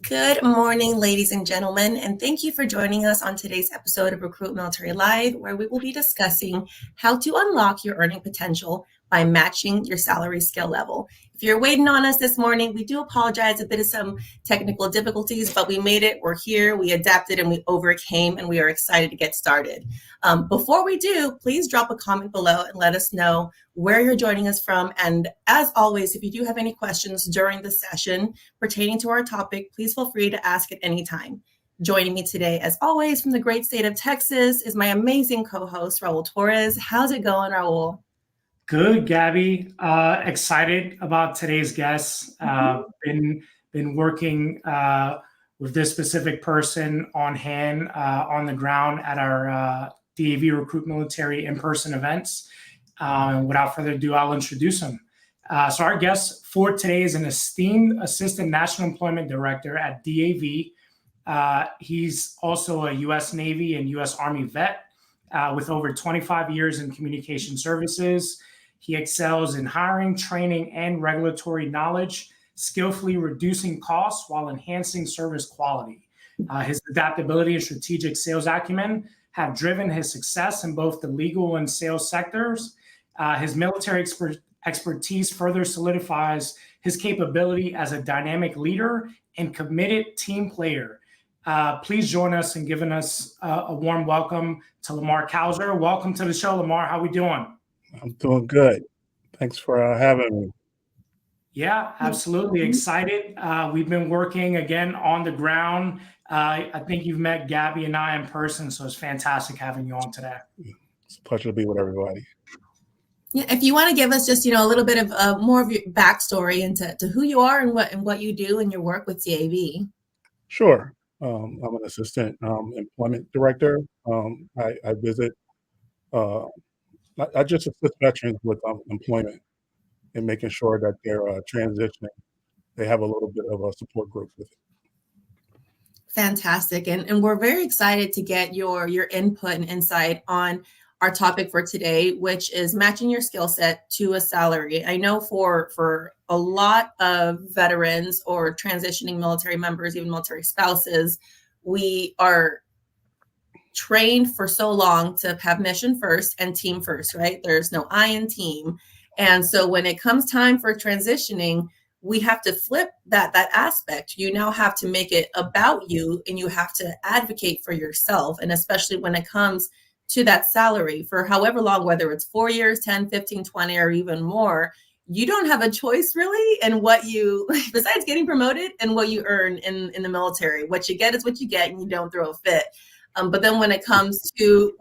Good morning, ladies and gentlemen, and thank you for joining us on today's episode of Recruit Military Live, where we will be discussing how to unlock your earning potential by matching your salary skill level. If you're waiting on us this morning, we do apologize a bit of some technical difficulties, but we made it. We're here, we adapted, and we overcame, and we are excited to get started. Before we do, please drop a comment below and let us know where you're joining us from. And as always, if you do have any questions during the session pertaining to our topic, please feel free to ask at any time. Joining me today, as always, from the great state of Texas is my amazing co-host, Raul Torres. How's it going, Raul? Good, Gabby. Excited about today's guest. Been working with this specific person on hand, on the ground at our DAV RecruitMilitary in-person events. Without further ado, I'll introduce him. So our guest for today is an esteemed Assistant National Employment Director at DAV. He's also a U.S. Navy and U.S. Army vet with over 25 years in communication services. He excels in hiring, training, and regulatory knowledge, skillfully reducing costs while enhancing service quality. His adaptability and strategic sales acumen have driven his success in both the legal and sales sectors. His military expertise further solidifies his capability as a dynamic leader and committed team player. Please join us in giving us a warm welcome to Lamarr Couser. Welcome to the show, Lamarr. How are we doing? I'm doing good. Thanks for having me. Yeah, absolutely. Excited. We've been working again on the ground. I think you've met Gabby and I in person, so it's fantastic having you on today. It's a pleasure to be with everybody. Yeah, if you want to give us just a little bit of more of your backstory into who you are and what you do in your work with DAV. Sure. I'm an assistant employment director. I visit. I just assist veterans with employment and making sure that they're transitioning. They have a little bit of a support group with it. Fantastic. And we're very excited to get your input and insight on our topic for today, which is matching your skill set to a salary. I know for a lot of veterans or transitioning military members, even military spouses, we are trained for so long to have mission first and team first, right? There's no I in team. And so when it comes time for transitioning, we have to flip that aspect. You now have to make it about you, and you have to advocate for yourself. And especially when it comes to that salary for however long, whether it's 4 years, 10, 15, 20, or even more, you don't have a choice really in what you, besides getting promoted, and what you earn in the military. What you get is what you get, and you don't throw a fit. But then when it comes to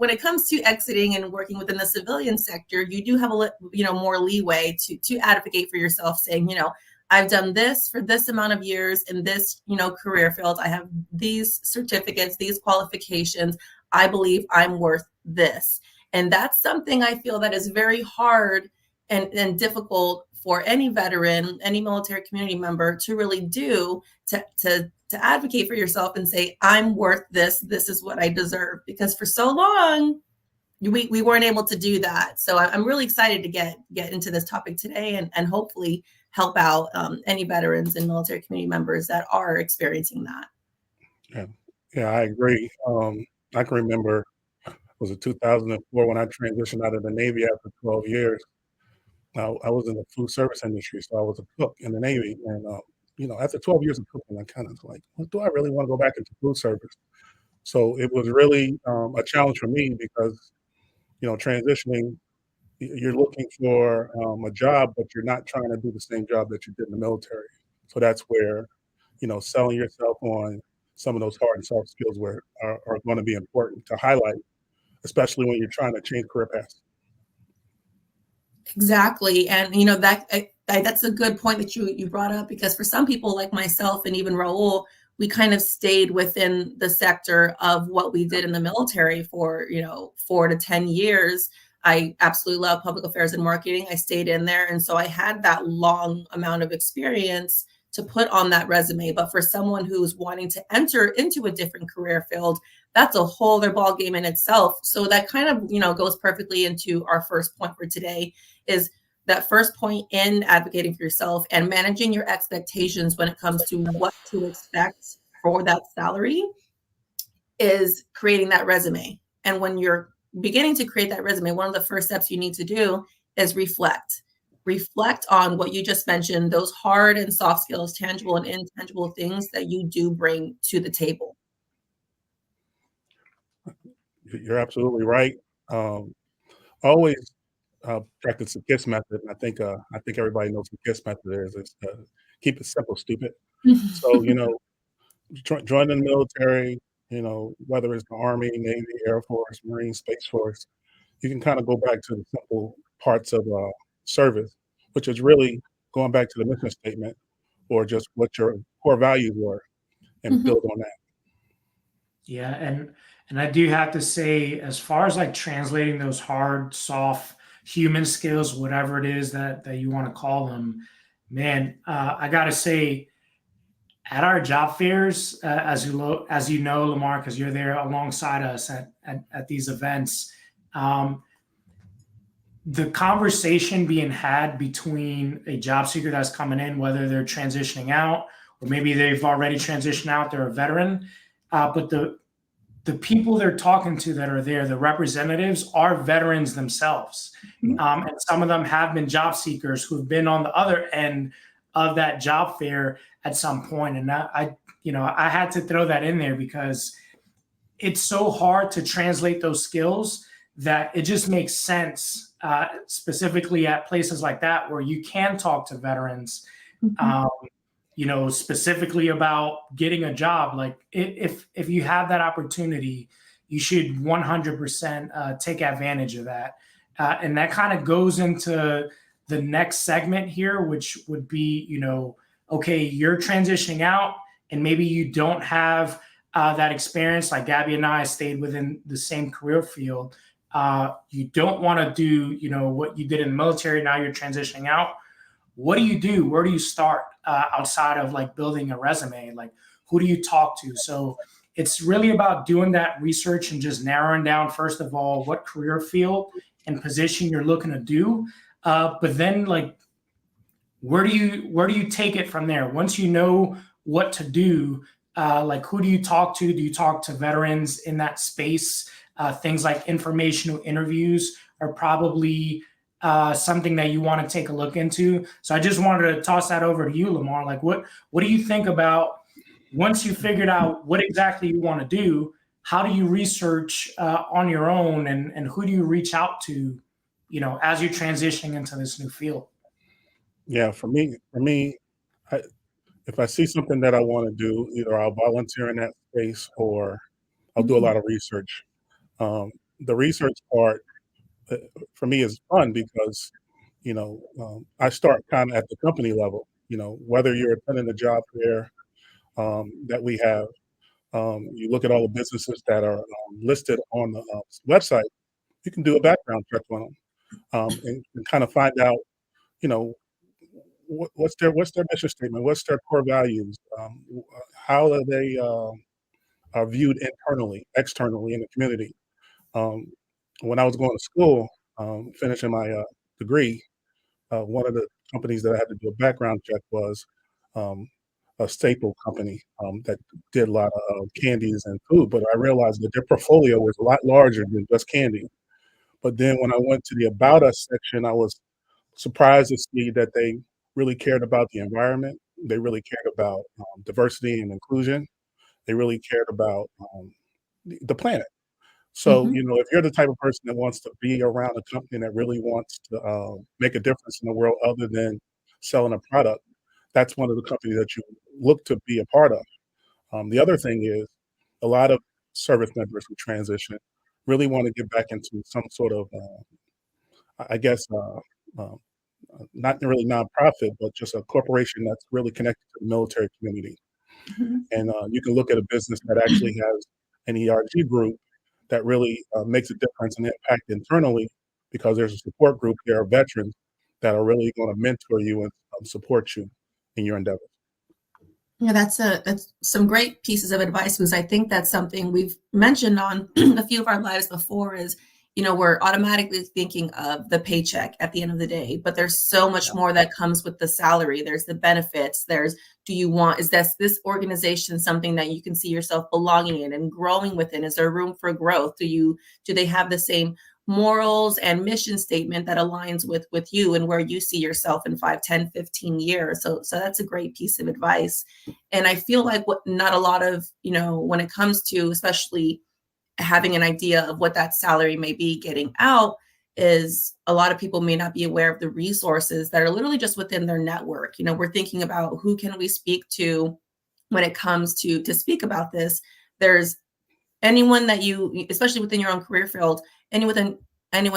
exiting and working within the civilian sector, you do have more leeway to advocate for yourself, saying, I've done this for this amount of years in this, career field. I have these certificates, these qualifications. I believe I'm worth this. And that's something I feel that is very hard and difficult for any veteran, any military community member to really do, to advocate for yourself and say, I'm worth this. This is what I deserve. Because for so long, we weren't able to do that. So I'm really excited to get into this topic today and hopefully help out any veterans and military community members that are experiencing that. Yeah, I agree. I can remember, was it 2004 when I transitioned out of the Navy after 12 years. I was in the food service industry, so I was a cook in the Navy. And, after 12 years of cooking, I kind of was like, well, do I really want to go back into food service? So it was really a challenge for me because, transitioning, you're looking for a job, but you're not trying to do the same job that you did in the military. So that's where, selling yourself on some of those hard and soft skills are going to be important to highlight, especially when you're trying to change career paths. Exactly. And, that's a good point that you brought up, because for some people like myself and even Raul, we kind of stayed within the sector of what we did in the military for, 4 to 10 years. I absolutely love public affairs and marketing. I stayed in there. And so I had that long amount of experience to put on that resume. But for someone who's wanting to enter into a different career field, that's a whole other ball game in itself. So that kind of, goes perfectly into our first point for today is that first point in advocating for yourself and managing your expectations when it comes to what to expect for that salary is creating that resume. And when you're beginning to create that resume, one of the first steps you need to do is reflect. Reflect on what you just mentioned, those hard and soft skills, tangible and intangible things that you do bring to the table. You're absolutely right. Always practice the KISS method. I think everybody knows what KISS method is. It's keep it simple, stupid. So join the military. Whether it's the Army, Navy, Air Force, Marine, Space Force, you can kind of go back to the simple parts of service, which is really going back to the mission statement or just what your core values were, and build on that. Yeah, and I do have to say, as far as like translating those hard, soft human skills, whatever it is that you want to call them, man, I gotta say, at our job fairs, as you know, Lamarr, because you're there alongside us at these events, the conversation being had between a job seeker that's coming in, whether they're transitioning out or maybe they've already transitioned out, they're a veteran, but the people they're talking to that are there, the representatives, are veterans themselves. And some of them have been job seekers who've been on the other end of that job fair at some point. And I had to throw that in there because it's so hard to translate those skills that it just makes sense, specifically at places like that where you can talk to veterans, specifically about getting a job. Like if you have that opportunity, you should 100% take advantage of that. And that kind of goes into the next segment here, which would be, okay, you're transitioning out and maybe you don't have that experience. Like Gabby and I stayed within the same career field. You don't want to do, what you did in the military. Now you're transitioning out. What do you do? Where do you start outside of like building a resume? Like, who do you talk to? So it's really about doing that research and just narrowing down, first of all, what career field and position you're looking to do. But then like, where do you take it from there? Once you know what to do, like who do you talk to? Do you talk to veterans in that space? Things like informational interviews are probably something that you want to take a look into. So I just wanted to toss that over to you, Lamarr. Like what do you think about once you figured out what exactly you want to do? How do you research on your own, and who do you reach out to, as you're transitioning into this new field? Yeah, for me, if I see something that I want to do, either I'll volunteer in that space or I'll do a lot of research. The research part for me is fun because, I start kind of at the company level. Whether you're attending a job fair that we have, you look at all the businesses that are listed on the website. You can do a background check on them and kind of find out, what's their mission statement, what's their core values, how are they are viewed internally, externally in the community. When I was going to school, finishing my degree, one of the companies that I had to do a background check was a staple company that did a lot of candies and food. But I realized that their portfolio was a lot larger than just candy. But then when I went to the About Us section, I was surprised to see that they really cared about the environment. They really cared about diversity and inclusion. They really cared about the planet. So, if you're the type of person that wants to be around a company that really wants to make a difference in the world other than selling a product, that's one of the companies that you look to be a part of. The other thing is a lot of service members who transition really want to get back into some sort of, not really nonprofit, but just a corporation that's really connected to the military community. And you can look at a business that actually has an ERG group that really makes a difference and impact internally because there's a support group there of veterans that are really going to mentor you and support you in your endeavors. Yeah, that's some great pieces of advice, because I think that's something we've mentioned on a few of our lives before is, we're automatically thinking of the paycheck at the end of the day, but there's so much more that comes with the salary. There's the benefits. There's, is this organization something that you can see yourself belonging in and growing within? Is there room for growth? Do they have the same morals and mission statement that aligns with you and where you see yourself in 5, 10, 15 years? So that's a great piece of advice. And I feel like not a lot of, when it comes to especially having an idea of what that salary may be getting out, is a lot of people may not be aware of the resources that are literally just within their network. We're thinking about who can we speak to when it comes to speak about this. There's anyone that you, especially within your own career field, anyone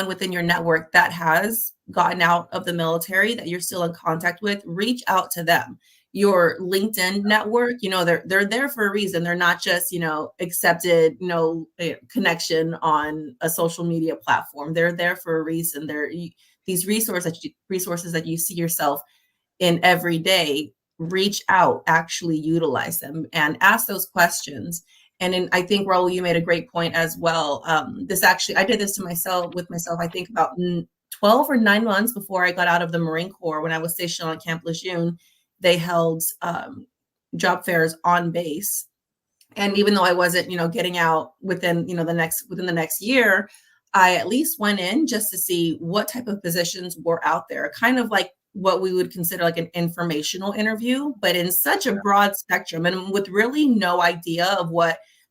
within your network that has gotten out of the military that you're still in contact with, reach out to them. Your LinkedIn network, they're there for a reason. They're not just, accepted, connection on a social media platform. They're there for a reason. They're these resources that you see yourself in every day. Reach out, actually utilize them, and ask those questions. And I think, Raul, you made a great point as well. I did this with myself, I think about 12 or 9 months before I got out of the Marine Corps. When I was stationed on Camp Lejeune, they held job fairs on base. And even though I wasn't, getting out within the next year, I at least went in just to see what type of positions were out there, kind of like what we would consider like an informational interview, but in such a broad spectrum and with really no idea of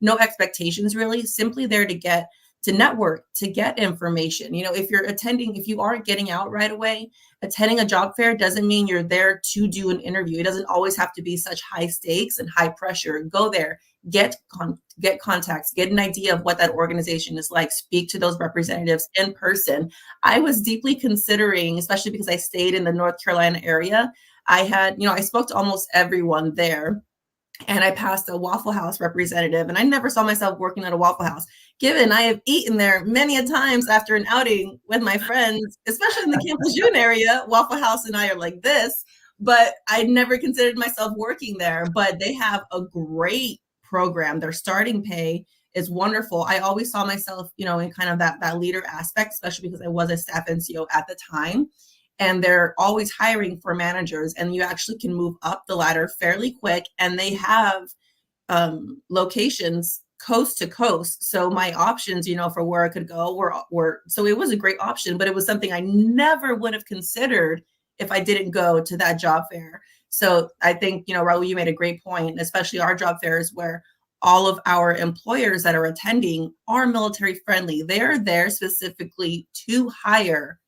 no expectations, really, simply there to network, to get information. If you aren't getting out right away, attending a job fair doesn't mean you're there to do an interview. It doesn't always have to be such high stakes and high pressure. Go there, get contacts, get an idea of what that organization is like, speak to those representatives in person. I was deeply considering, especially because I stayed in the North Carolina area, I spoke to almost everyone there. And I passed a Waffle House representative, and I never saw myself working at a Waffle House, given I have eaten there many a times after an outing with my friends, especially in the Camp Lejeune area. Waffle House and I are like this, but I never considered myself working there. But they have a great program. Their starting pay is wonderful. I always saw myself, in kind of that leader aspect, especially because I was a staff NCO at the time. And they're always hiring for managers, and you actually can move up the ladder fairly quick. And they have locations coast to coast. So my options, for where I could go were, so it was a great option, but it was something I never would have considered if I didn't go to that job fair. So I think, Raul, you made a great point, especially our job fairs where all of our employers that are attending are military friendly. They're there specifically to hire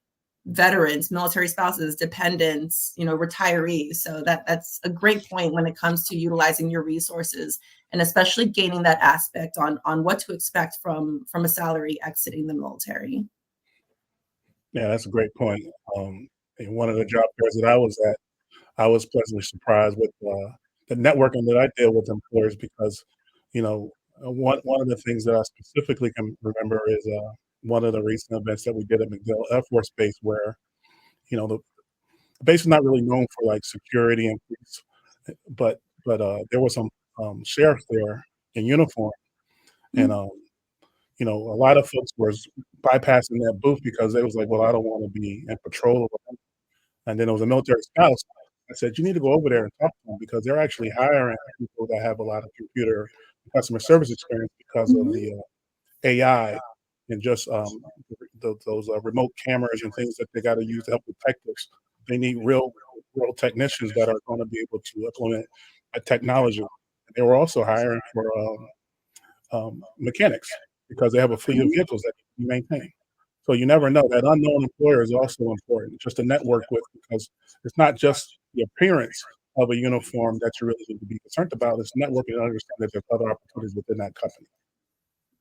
veterans, military spouses, dependents, retirees. So that's a great point when it comes to utilizing your resources, and especially gaining that aspect on what to expect from a salary exiting the military. Yeah, that's a great point. In one of the job fairs that I was at, I was pleasantly surprised with the networking that I did with employers, because, one of the things that I specifically can remember is one of the recent events that we did at MacDill Air Force Base, where, the base is not really known for like security and police, but there were some sheriffs there in uniform, and a lot of folks were bypassing that booth because they was like, well, I don't want to be in patrol. And then there was a military spouse. I said, you need to go over there and talk to them, because they're actually hiring people that have a lot of computer customer service experience because of the AI and just those remote cameras and things that they got to use to help detectives. They need real technicians that are going to be able to implement a technology. They were also hiring for mechanics, because they have a fleet of vehicles that you maintain. So you never know. That unknown employer is also important, just to network with, because it's not just the appearance of a uniform that you really need to be concerned about. It's networking and understand that there's other opportunities within that company.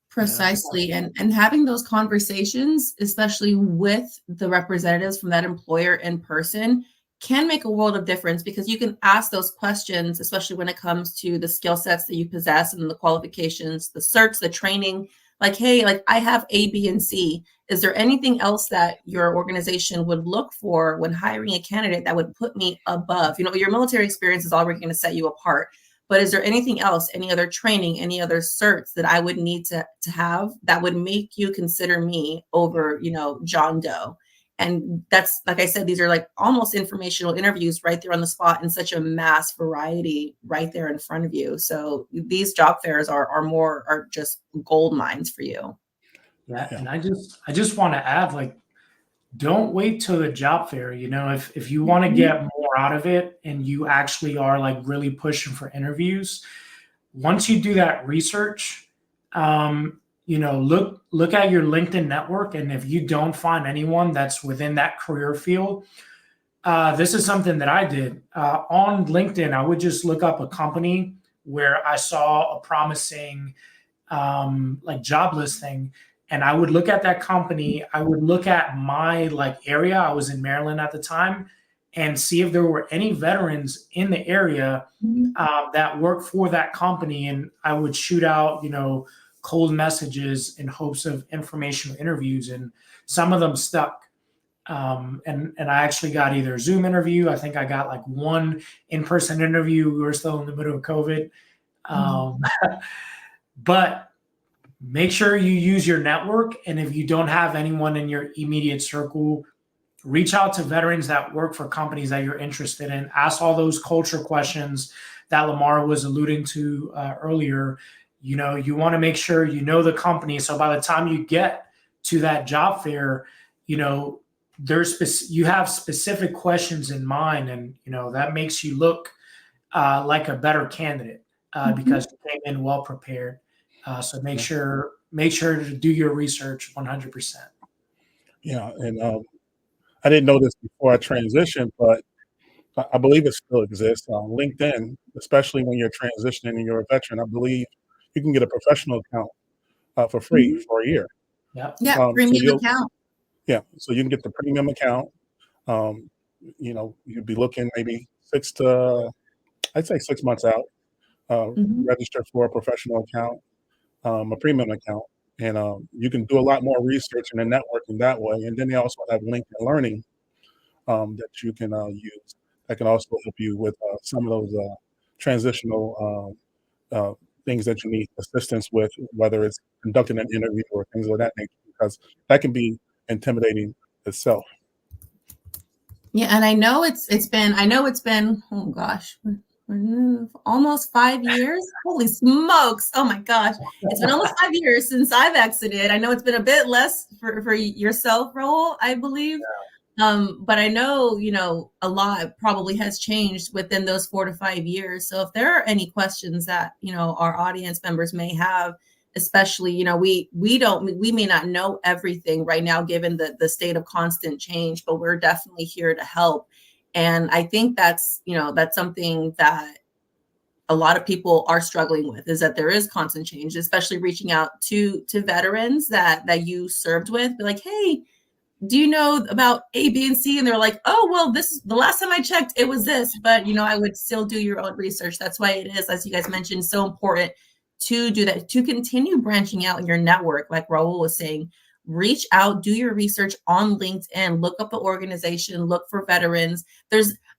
Precisely. And having those conversations, especially with the representatives from that employer in person, can make a world of difference, because you can ask those questions, especially when it comes to the skill sets that you possess and the qualifications, the certs, the training. Like, hey, I have A, B, and C. Is there anything else that your organization would look for when hiring a candidate that would put me above? Your military experience is already going to set you apart, but is there anything else, any other training, any other certs that I would need to have that would make you consider me over, John Doe? And that's, like I said, these are like almost informational interviews right there on the spot in such a mass variety right there in front of you. So these job fairs are just gold mines for you. Yeah. And I just want to add, like, don't wait till the job fair. If you want to get more out of it and you actually are like really pushing for interviews, once you do that research, look at your LinkedIn network. And if you don't find anyone that's within that career field, this is something that I did on LinkedIn. I would just look up a company where I saw a promising like job listing, and I would look at that company. I would look at my like area. I was in Maryland at the time, and see if there were any veterans in the area that worked for that company. And I would shoot out, cold messages in hopes of informational interviews, and some of them stuck. And I actually got either a Zoom interview. I think I got like one in-person interview. We were still in the middle of COVID. But make sure you use your network. And if you don't have anyone in your immediate circle, reach out to veterans that work for companies that you're interested in. Ask all those culture questions that Lamarr was alluding to earlier. You want to make sure you know the company. So by the time you get to that job fair, you have specific questions in mind, and that makes you look like a better candidate because you came in well prepared. So make sure to do your research 100%. Yeah, and I didn't know this before I transitioned, but I believe it still exists on LinkedIn, especially when you're transitioning and you're a veteran. I believe you can get a professional account for free for a year. Yeah, premium account. Yeah, so you can get the premium account. You'd be looking maybe 6 months out. Register for a professional account, a premium account, and you can do a lot more research and networking that way. And then they also have LinkedIn Learning that you can use that can also help you with some of those transitional things that you need assistance with, whether it's conducting an interview or things of that nature, because that can be intimidating itself. Yeah, and I know it's been oh gosh, almost 5 years. Holy smokes! Oh my gosh, it's been almost 5 years since I've exited. I know it's been a bit less for yourself, Raul, I believe. But I know a lot probably has changed within those 4 to 5 years. So if there are any questions that our audience members may have, especially we may not know everything right now given the state of constant change, but we're definitely here to help. And I think that's something that a lot of people are struggling with, is that there is constant change, especially reaching out to veterans that you served with, be like, hey, do you know about A, B, and C? And they're like, oh, well, the last time I checked, it was this, but I would still do your own research. That's why it is, as you guys mentioned, so important to do that, to continue branching out in your network. Like Raul was saying, reach out, do your research on LinkedIn, look up the organization, look for veterans.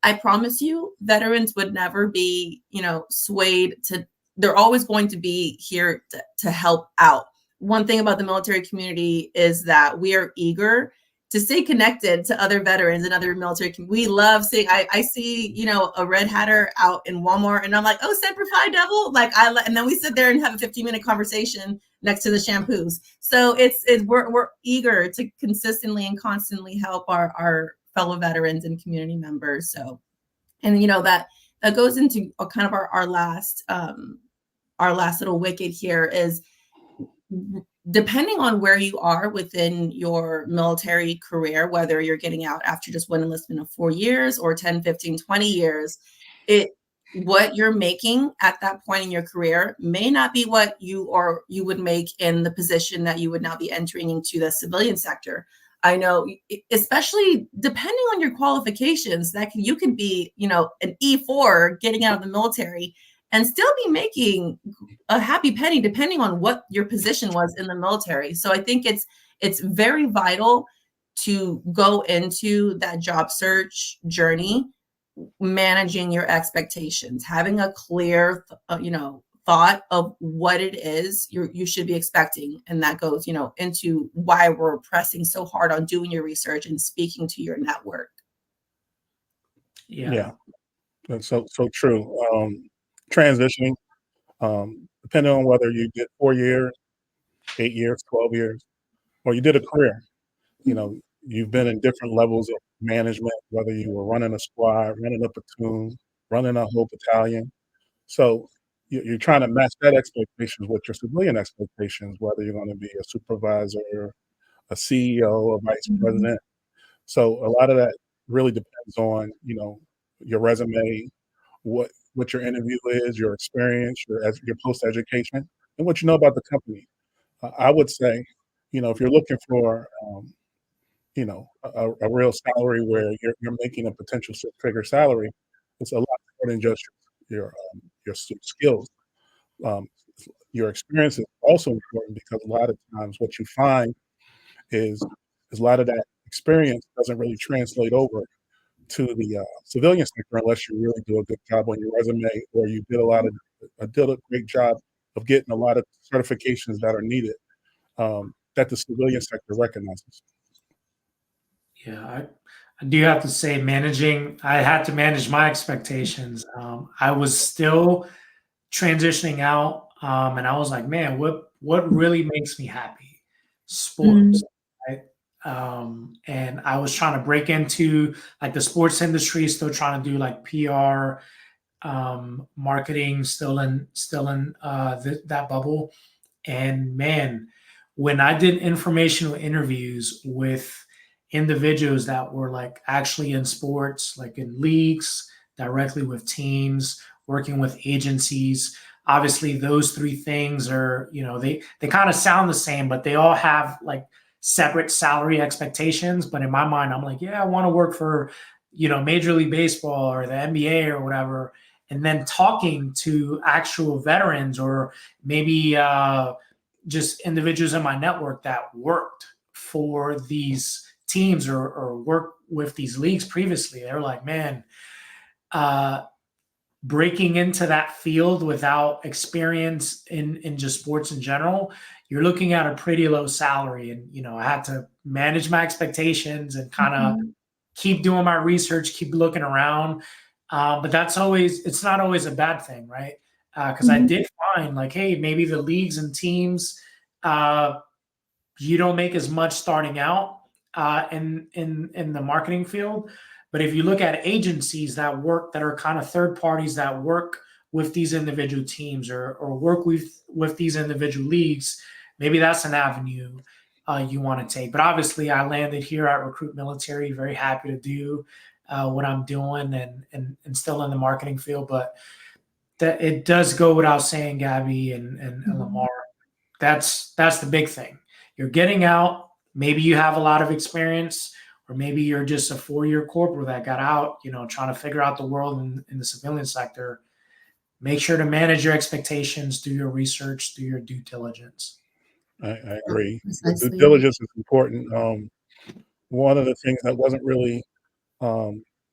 I promise you, veterans would never be, swayed to, they're always going to be here to help out. One thing about the military community is that we are eager to stay connected to other veterans and other military. We love seeing, I see, a red hatter out in Walmart and I'm like, oh, Semper Fi Devil. And then we sit there and have a 15-minute conversation next to the shampoos. So we're eager to consistently and constantly help our fellow veterans and community members. So, and that goes into kind of our last little wicket here is, depending on where you are within your military career, whether you're getting out after just one enlistment of 4 years or 10, 15, 20 years, what you're making at that point in your career may not be what you would make in the position that you would now be entering into the civilian sector. I know, especially depending on your qualifications, you could be, an E4 getting out of the military and still be making a happy penny depending on what your position was in the military. So I think it's very vital to go into that job search journey managing your expectations, having a clear, thought of what it is you should be expecting. And that goes, into why we're pressing so hard on doing your research and speaking to your network. Yeah, that's so true. Transitioning, depending on whether you did 4 years, 8 years, 12 years, or you did a career, you've been in different levels of management, whether you were running a squad, running a platoon, running a whole battalion. So you're trying to match that expectations with your civilian expectations, whether you're going to be a supervisor, a CEO, a vice president. So a lot of that really depends on, your resume, what your interview is, your experience, your post education, and what you know about the company. I would say, if you're looking for, a real salary where you're making a potential six-figure salary, it's a lot more than just your skills. Um, your experience is also important because a lot of times what you find is a lot of that experience doesn't really translate over to the civilian sector unless you really do a good job on your resume or you did a great job of getting a lot of certifications that are needed that the civilian sector recognizes. Yeah, I do have to say, I had to manage my expectations. I was still transitioning out, and I was like, man, what really makes me happy? Sports, right? And I was trying to break into like the sports industry, still trying to do like PR, marketing, still in that bubble. And man, when I did informational interviews with individuals that were like actually in sports, like in leagues, directly with teams, working with agencies, obviously those three things are, they kind of sound the same, but they all have like separate salary expectations. But in my mind, I'm like, yeah, I want to work for, Major League Baseball or the NBA or whatever. And then talking to actual veterans or maybe just individuals in my network that worked for these teams or worked with these leagues previously, they're like, man, breaking into that field without experience in just sports in general, you're looking at a pretty low salary. And, I had to manage my expectations and kind of keep doing my research, keep looking around. But it's not always a bad thing, right? Because I did find like, hey, maybe the leagues and teams, you don't make as much starting out in the marketing field. But if you look at agencies that are kind of third parties that work with these individual teams or work with these individual leagues, maybe that's an avenue you want to take. But obviously, I landed here at RecruitMilitary, very happy to do what I'm doing and still in the marketing field. But that it does go without saying, Gabby and Lamarr, that's the big thing. You're getting out. Maybe you have a lot of experience, or maybe you're just a 4-year corporal that got out, trying to figure out the world in the civilian sector. Make sure to manage your expectations, do your research, do your due diligence. I agree. Due diligence is important. One of the things that wasn't really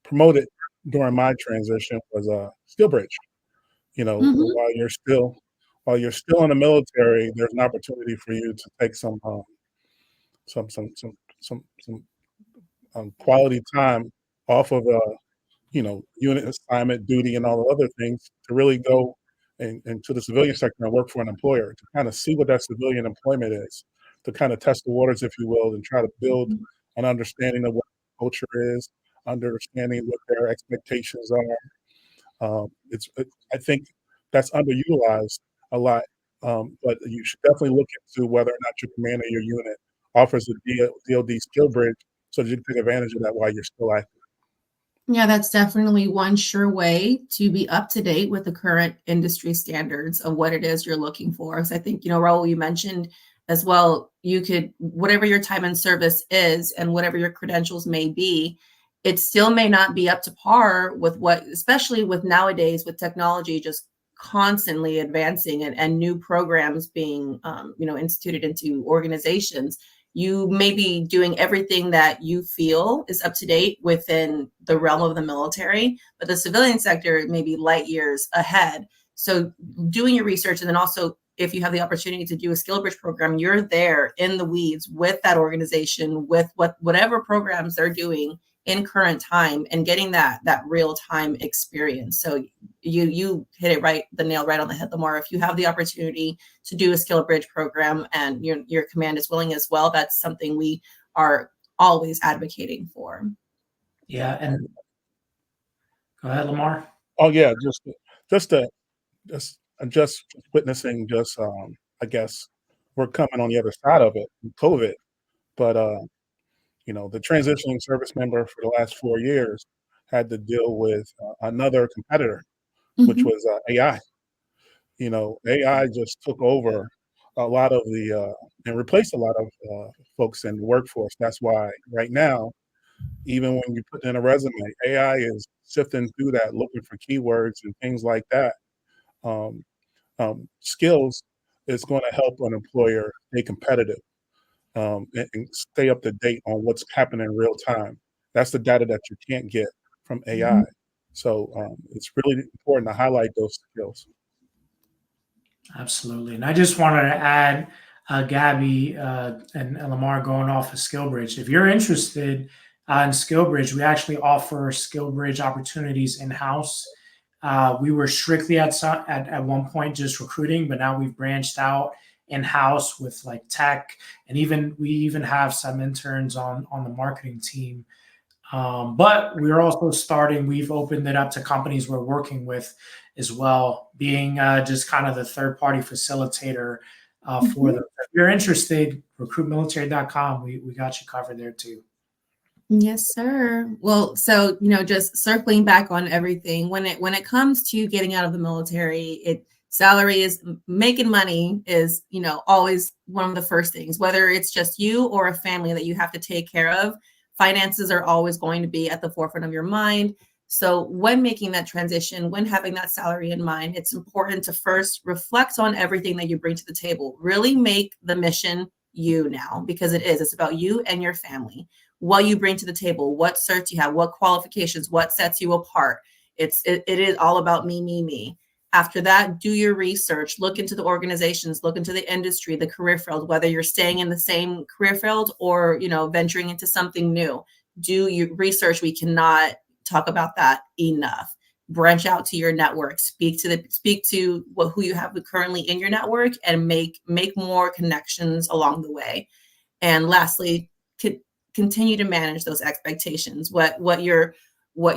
promoted during my transition was SkillBridge. While you're still in the military, there's an opportunity for you to take some quality time off of unit assignment duty and all the other things to really go into the civilian sector and work for an employer to kind of see what that civilian employment is, to kind of test the waters, if you will, and try to build an understanding of what culture is, understanding what their expectations are. I think that's underutilized a lot, but you should definitely look into whether or not your commander, your unit, offers a DoD SkillBridge so that you can take advantage of that while you're still active. Yeah, that's definitely one sure way to be up to date with the current industry standards of what it is you're looking for. Because I think, Raul, you mentioned as well, you could, whatever your time in service is and whatever your credentials may be, it still may not be up to par with what, especially with nowadays with technology just constantly advancing and new programs being, instituted into organizations. you may be doing everything that you feel is up to date within the realm of the military, but the civilian sector may be light years ahead. So doing your research, and then also if you have the opportunity to do a SkillBridge program, you're there in the weeds with that organization, with whatever programs they're doing in current time, and getting that real time experience. So you hit it right, the nail right on the head, Lamarr. If you have the opportunity to do a SkillBridge program and your command is willing as well, that's something we are always advocating for. Yeah, and go ahead, Lamarr. Oh yeah, just witnessing I guess we're coming on the other side of it, COVID, but the transitioning service member for the last 4 years had to deal with another competitor, which was AI. AI just took over a lot of and replaced a lot of folks in the workforce. That's why right now, even when you put in a resume, AI is sifting through that, looking for keywords and things like that. Um, Skills is going to help an employer stay competitive, and stay up to date on what's happening in real time. That's the data that you can't get from AI. So it's really important to highlight those skills. Absolutely. And I just wanted to add, Gabby and Lamarr, going off of SkillBridge. If you're interested in SkillBridge, we actually offer SkillBridge opportunities in-house. We were strictly at one point just recruiting, but now we've branched out in-house with like tech, and we even have some interns on the marketing team. But we're also we've opened it up to companies we're working with as well, being just kind of the third-party facilitator for them. If you're interested, RecruitMilitary.com, we got you covered there too. Yes, sir. Well, so, just circling back on everything, when it comes to getting out of the military, salary is making money is, always one of the first things, whether it's just you or a family that you have to take care of. Finances are always going to be at the forefront of your mind. So when making that transition, when having that salary in mind, it's important to first reflect on everything that you bring to the table. Really make the mission you now, because it's about you and your family. What you bring to the table, what certs you have, what qualifications, what sets you apart. It is all about me. After that, do your research, look into the organizations, look into the industry, the career field, whether you're staying in the same career field or, venturing into something new. Do your research. We cannot talk about that enough. Branch out to your network, speak to who you have currently in your network, and make more connections along the way. And lastly, continue to manage those expectations. What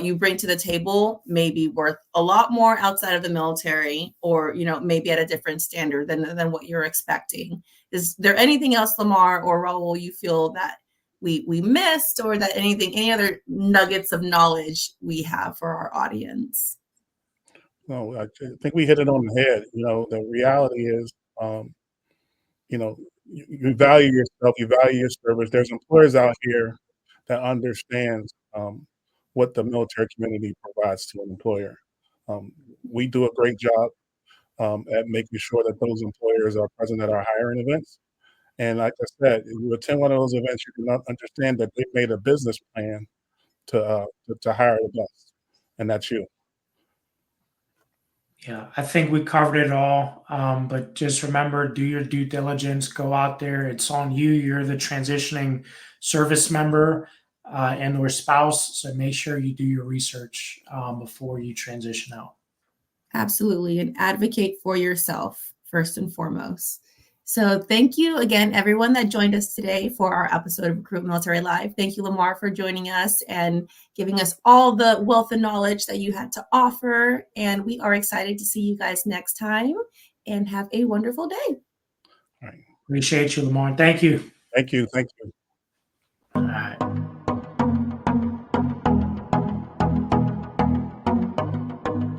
you bring to the table may be worth a lot more outside of the military, or maybe at a different standard than what you're expecting. Is there anything else, Lamarr or Raul, you feel that we missed, or that any other nuggets of knowledge we have for our audience? No, I think we hit it on the head. The reality is, you value yourself, you value your service. There's employers out here that understands what the military community provides to an employer. We do a great job at making sure that those employers are present at our hiring events. And like I said, if you attend one of those events, you can understand that they've made a business plan to hire the best, and that's you. Yeah, I think we covered it all. But just remember, do your due diligence, go out there. It's on you. You're the transitioning service member and or spouse. So make sure you do your research before you transition out. Absolutely. And advocate for yourself first and foremost. So thank you again, everyone that joined us today for our episode of Recruit Military Live. Thank you, Lamarr, for joining us and giving us all the wealth of knowledge that you had to offer. And we are excited to see you guys next time, and have a wonderful day. All right. Appreciate you, Lamarr. Thank you. Thank you. Thank you. All right.